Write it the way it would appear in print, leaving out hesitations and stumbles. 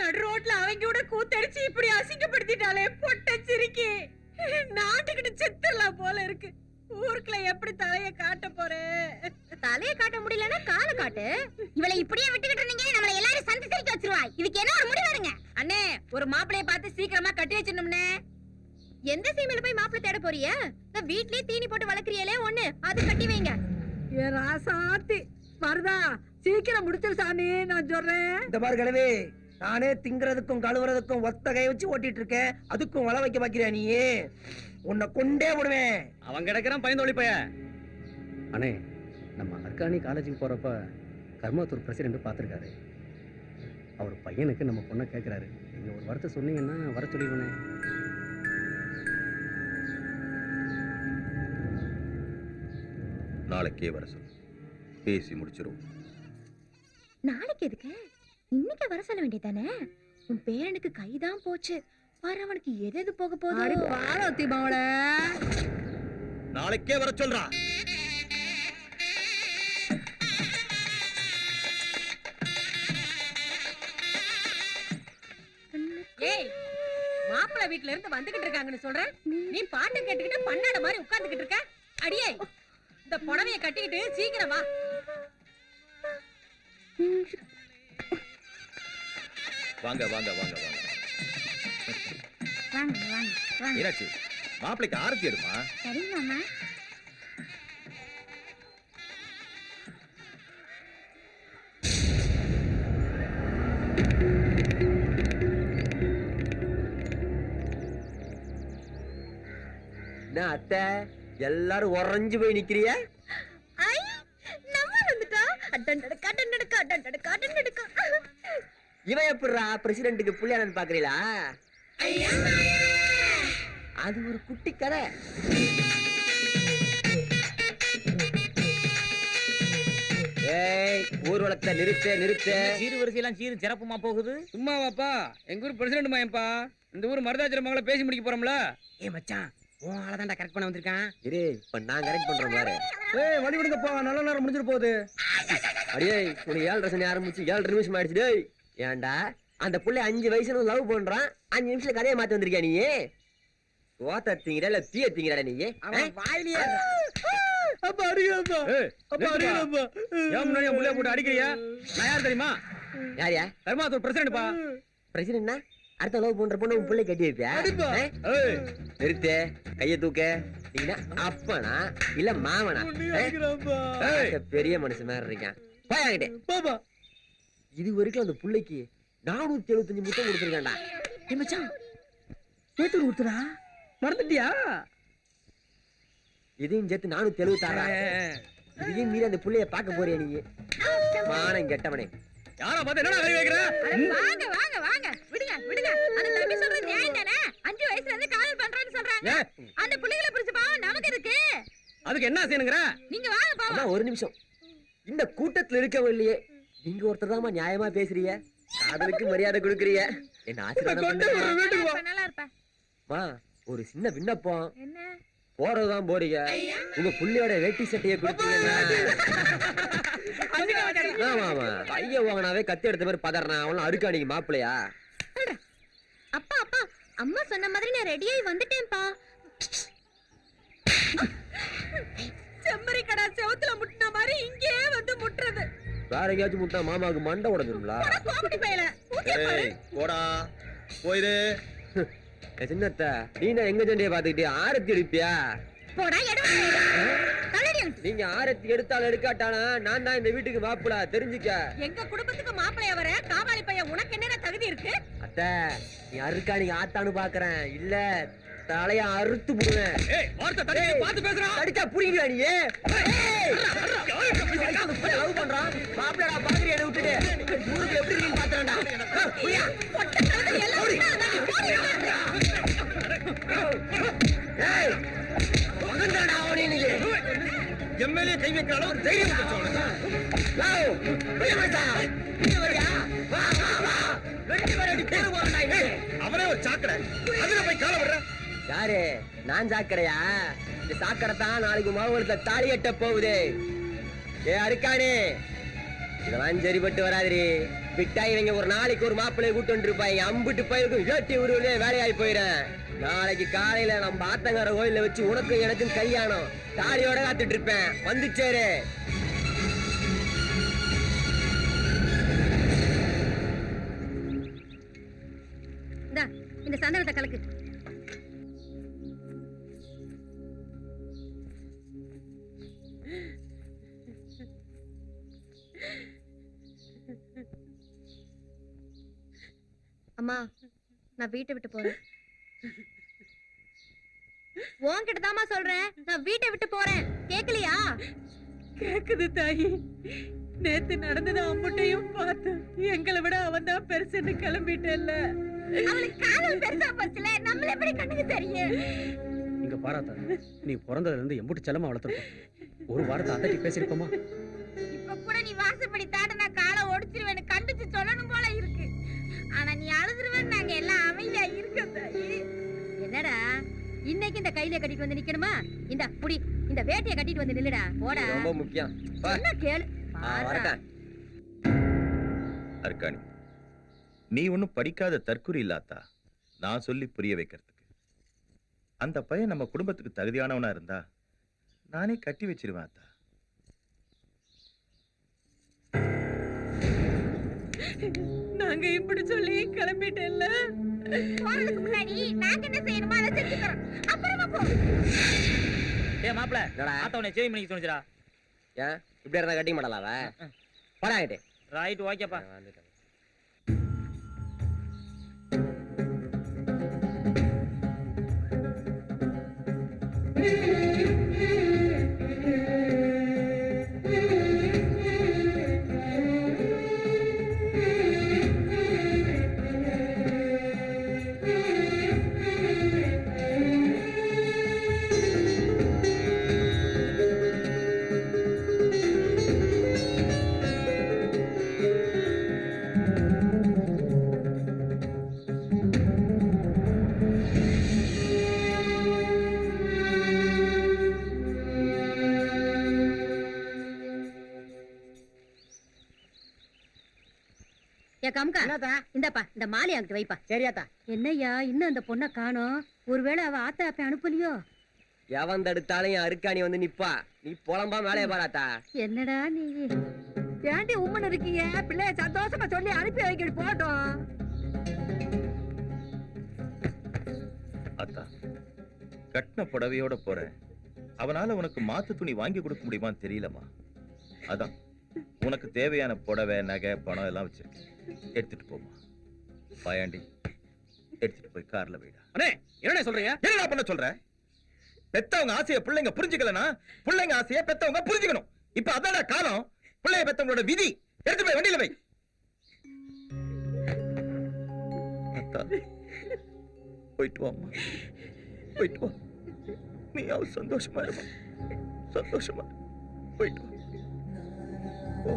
நடு ரோட்ல அவங்க கூட கூத்தடிச்சு இப்படி அசிங்கப்படுத்திட்டாலே பொட்ட சிரிக்கி நாட்டுக்கிட்டு செத்துடலாம் போல இருக்கு. ஊருக்குள்ள எப்படி தலைய காட்ட போறேன்? தலைய காட்ட முடியலன்னா காலை காட்டு. இவளை இப்படியே விட்டுக்கிட்டு இருந்தீங்க நம்மள எல்லாரும் சந்தி சிரிக்க வச்சிருவா. இதுக்கு என்ன ஒரு முடிவு எடுங்க அண்ணே. ஒரு மாப்பிளைய பார்த்து சீக்கிரமா கட்டி வச்சிடணும்னே. எந்த சீமையில போய் மாப்பிள்ளை தேட போறியா? நான் வீட்லயே தீனி போட்டு வளர்க்கறியலே ஒண்ணு, அது கட்டி வைங்க. ஏ ராசாத்தி மருதா, சீக்கிரம் முடிச்சிரு சாமி, நான் சொல்றேன். இந்த மாதிரி கிழவி, நானே திங்கிறதுக்கும் கழுவுறதுக்கும் ஒத்த கை வச்சு ஓட்டிட்டு இருக்கேன், அதுக்கும் வள வைக்க பாக்கிறியா நீ? உன்னை கொண்டே விடுவேன். அவன் கிடக்குறான் பயந்தோழி பைய. அண்ணே, நம்ம அர்கானி காலேஜுக்கு போறப்ப கர்மாத்தூர் பிரசிடென்ட் பார்த்துருக்காரு. அவர் பையனுக்கு நம்ம பொண்ணை கேட்கிறாரு. நீங்க ஒரு வார்த்தை சொன்னீங்கன்னா வர சொல்லிடுவேனே. நாளைக்கே வர சொல்லு, பேசி முடிச்சிரும். நாளைக்கு எதுக்கு? இன்னைக்கு வர சொல்ல வேண்டியதானே? உன் பேரனுக்கு கைதான் போச்சு, பாரு அவனுக்கு எது போக போகுது. பாலத்தி மாவள நாளைக்கே வர சொல்றா. ஏய், மாப்பிள்ளை வீட்ல இருந்து வந்துகிட்டு இருக்காங்கன்னு சொல்றேன், நீ பாட்டு கேட்டுக்கிட்டு பண்ணாட மாதிரி உட்கார்ந்துகிட்டு இருக்க. அடியே, இந்த புடவைய கட்டிக்கிட்டு சீக்கிரம் வா. வாங்க வாங்க வாங்க வாங்க. வாங்க வாங்க வாங்க. மீனாட்சி, மாப்பிளைக்கு ஆரத்தி எடுமா. சரி மாமா. என்ன அத்தை, எல்லாரும் உறைஞ்சு போய் நிக்கிறிய? ஐ, நம்ம வந்துட்டா. அடண்டடக்க அடண்டடக்க அடண்டடக்க அடண்டடக்க. இவன் எப்படிரா பிரசிடென்ட்டுக்கு புள்ளியானு பாக்குறீங்களா? அது ஒரு குட்டி கதை. ஏய், ஊர்வலத்தை நிறுத்த நிறுத்த. சீரு வரிசையெல்லாம் சீரு சிறப்புமா போகுது. சும்மாவாப்பா, எங்க ஊர் பிரசிடென்ட் மாயப்பா. இந்த ஊர் மருதாச்சர மகளை பேசி முடிக்க போறோம்ல. ஏ மச்சான், உன் ஆளதான்டா கரெக்ட் பண்ண வந்திருக்கான். இரு, இப்ப நான் கரெக்ட் பண்றேன் பாரு. ஏய், வழி விடுங்கப்பா, நல்ல நேரம் முடிஞ்சிட்டு போகுது. அடியே, உனக்கு 7:30 ஆரம்பிச்சு 7:30 நிமிஷம் ஆயிடுச்சு. டேய், ஏன்டா அந்த புள்ளை 5 வயசுல லவ் பண்றான், 5 நிமிஷத்துல கதையை மாத்தி வந்திருக்கியா நீ? ஓத்த திங்கிற இல்ல தீய திங்கிறா நீ? அவன் வாயிலேயே அப்பா அடிங்கப்பா. அப்பா அடிங்கப்பா. ஏன் முன்னாடி முள்ளைய போட்டு அடிக்கிறியா? நான் யார் தெரியுமா? யாரியா? கர்மாத்தூர் பிரசிடென்ட்ப்பா. பிரசிடென்ட்னா அடுத்த லவ் பண்ற பொண்ணு உன் புள்ளை கட்டி வைப்பியா? நிறுத்து, கைய தூக்க. நீங்க அப்பனா இல்ல மாமனா? பெரிய மனுஷன் மாதிரி இருக்கான். போயாகிட்டே பாப்பா. இது வரைக்கும் அந்த புள்ளைக்கு 475 முத்தம் கொடுத்துருக்காண்டா. மச்சான், சேர்த்து கொடுத்துறா, மறந்துட்டியா? இதையும் சேர்த்து 476. இதையும் மீறி அந்த புள்ளைய பார்க்க போறியா நீ? மானம் கெட்டவனே. யாரா பார்த்து என்னடா கை வைக்கிற? வாங்க வாங்க வாங்க, விடுங்க விடுங்க. அந்த தம்பி சொல்றது நியாயம் தானே? 5 வயசுல இருந்து காதல் பண்றேன்னு சொல்றாங்க. அந்த புள்ளைகளை பிடிச்ச பாவம் நமக்கு இருக்கு. அதுக்கு என்ன செய்யணுங்கற? நீங்க வாங்க பாவம். அம்மா, ஒரு நிமிஷம். இந்த கூட்டத்துல இருக்கவே இல்லையே, நீங்க ஒருத்தர் தான்மா நியாயமா பேசுறீங்க, காதலுக்கு மரியாதை கொடுக்குறீங்க. என்ன ஆசீர்வாதம் பண்ணுங்க. நல்லா இருப்பா. மா, ஒரு சின்ன விண்ணப்பம். என்ன? போறதுதான் போறீங்க, உங்க புள்ளையோட வேட்டி சட்டையை கொடுத்தீங்கன்னா. ஆமா ஆமா, கைய வாங்கினாவே கத்தி எடுத்த மாதிரி பதறனா அவனும் அருக்காணிக்கு மாப்பிள்ளையா? அப்பா அப்பா, அம்மா சொன்ன மாதிரி நான் ரெடியாகி வந்துட்டேன்ப்பா. செம்மறி கடா செவுத்துல முட்டின மாதிரி இங்கே வந்து முட்டுறது. வேற எங்கேயாச்சும் முட்டா மாமாவுக்கு மண்டை உடஞ்சிருங்களா? கோபடி பையல ஏய், போடா போயிரு. சின்னத்த, நீனா எங்க சண்டையை பாத்துக்கிட்டே ஆரத்தி எடுப்பியா? போடா எடம். நீங்க ஆரத்தி எடுத்தாலும் எடுக்காட்டானா நான் தான் இந்த வீட்டுக்கு மாப்பிள, தெரிஞ்சுக்க. எங்க குடும்பத்துக்கு மாப்பிளைய வர காவாலி பையன் உனக்கு என்ன தகுதி இருக்கு? அத்தை, நீ அருக்காணிக்கு ஆத்தானு பாக்குறேன், இல்ல தலைய அறுத்து போடுவேன். ஏய், வார்த்தை தடியை பார்த்து பேசுறா. அடிச்சா புடிங்கடா நீ. லவ் பண்றான் மாப்பிளடா, பாக்குறியா என்ன விட்டுட்டு? ஊருக்கு எப்படி இருக்கீங்க பாத்துறேன்டா. ஏய், மகன்டா அவனே நீ. எம்எல்ஏ கை வைக்கிற அளவுக்கு தைரியம் இருக்கு அவனுக்கு. லவ், போய்டா. நீ வரியா? வா வா வா. வெட்டி வரடி தேடு போறடா நீ. அவனே ஒரு சாக்கடை, அதுல போய் கால விடுற. யாரு? நான் சாக்கடையா? இந்த சாக்கடை தான் நாளைக்கு மாவட்டத்துல தாலி கட்ட போகுது. ஏ அருக்கானே, இதெல்லாம் சரிப்பட்டு வராதிரி. விட்டா இவங்க ஒரு நாளைக்கு ஒரு மாப்பிள்ளைய கூட்டு வந்துருப்பாங்க. அம்பிட்டு போயிருக்கும் ஏட்டி உருவிலே வேலையாகி போயிடேன். நாளைக்கு காலையில நம்ம ஆத்தங்கார கோயில வச்சு உனக்கும் எனக்கும் கல்யாணம். தாலியோட காத்துட்டு இருப்பேன். வந்துச்சேரு. இந்த சந்தனத்தை கலக்கு. அம்மா நான் வீட்டை விட்டு போறேன். உன்கிட்ட தாமா சொல்றேன், நான் வீட்டை விட்டு போறேன். கேக்கலையா? கேக்குது தாயி. நேத்து நடந்தது அம்புட்டையும் பார்த்து எங்களை விட அவன் தான் பெருசுன்னு கிளம்பிட்டேல்ல. அவளுக்கு காதல் பெருசா போச்சுல, நம்மள எப்படி கண்ணுக்கு தெரியும்? இங்க பாராத்தா, நீ பிறந்ததுல இருந்து எம்புட்டு செல்லமா வளர்த்துருப்போம். ஒரு வாரத்தை அதட்டி பேசிருப்போமா? இப்ப கூட நீ வாசப்படி தாண்ட நான் காலை ஒடிச்சிருவேன்னு கண்டிச்சு சொல்லணும் போல இருக்கு. ஆனா நீ அழுதுருவேன்னு நாங்க எல்லாம் அமைதியா இருக்கோம் தாயி. என்னடா இன்னைக்கு இந்த கையில கட்டிட்டு வந்து நிக்கணுமா? இந்த புடி, இந்த வேட்டிய கட்டிட்டு வந்து நில்லுடா. போடா, ரொம்ப முக்கியம். என்ன கேளு. வரட்டேன். அர்க்காணி, நீ ஒன்னும் படிக்காத தற்குறி இல்லாத்தா. நான் சொல்லி புரிய வைக்கிறதுக்கு. அந்த பையன் நம்ம குடும்பத்துக்கு தகுதியானவனா இருந்தா நானே கட்டி வச்சிருவேன் அத்தா. நாங்க இப்படி சொல்லி கிளம்பிட்டேல்ல. போறதுக்கு முன்னாடி நாங்க என்ன செய்யணுமோ அதை செஞ்சுக்கிறோம். அப்புறமா போ. ஏ மாப்ள, என்னடா? ஆத்த உன்னை சேவிங் பண்ணிக்க தோணுச்சுடா. ஏன் இப்படி இருந்தா கட்டிக்க மாட்டலாவ? போடாங்கிட்டு ரைட், ஓகேப்பா. வந்துட்டேன். ஏ கம்கா, இந்தப்பா இந்த மாலை அங்கிட்டு வைப்பா. சரியாத்தா. என்னய்யா இன்னும் அந்த பொண்ணை காணோம்? ஒருவேளை அவ ஆத்தா அப்ப அனுப்பலையோ? எவன் தடுத்தாலும் அருக்காணி வந்து நிப்பா. நீ புலம்பா வேலைய பாராத்தா. என்னடா நீ ஏண்டி உம்மன் இருக்கீங்க? பிள்ளைய சந்தோஷமா சொல்லி அனுப்பி வைக்க போட்டோம். அத்தா, கட்டின புடவையோட போறேன். அவனால உனக்கு மாத்து துணி வாங்கி கொடுக்க முடியுமான்னு தெரியலமா. அதான் உனக்கு தேவையான புடவை, நகை, பணம் எல்லாம் வச்சிருக்கேன். எடுத்துட்டு போமா. பாயாண்டி, எடுத்துட்டு போய் கார்ல வைடா. அண்ணே, என்ன சொல்றீங்க? என்னடா பண்ண சொல்ற? பெத்தவங்க ஆசையை பிள்ளைங்க புரிஞ்சுக்கலனா பிள்ளைங்க ஆசையை பெத்தவங்க புரிஞ்சுக்கணும். இப்ப அதான காலம். பிள்ளைய பெத்தவங்களோட விதி. எடுத்து போய் வண்டியில வை. அத்தா, போயிட்டு வாம்மா. போயிட்டு வா. நீ அவ சந்தோஷமா இருமா. சந்தோஷமா போயிட்டு வா. போ.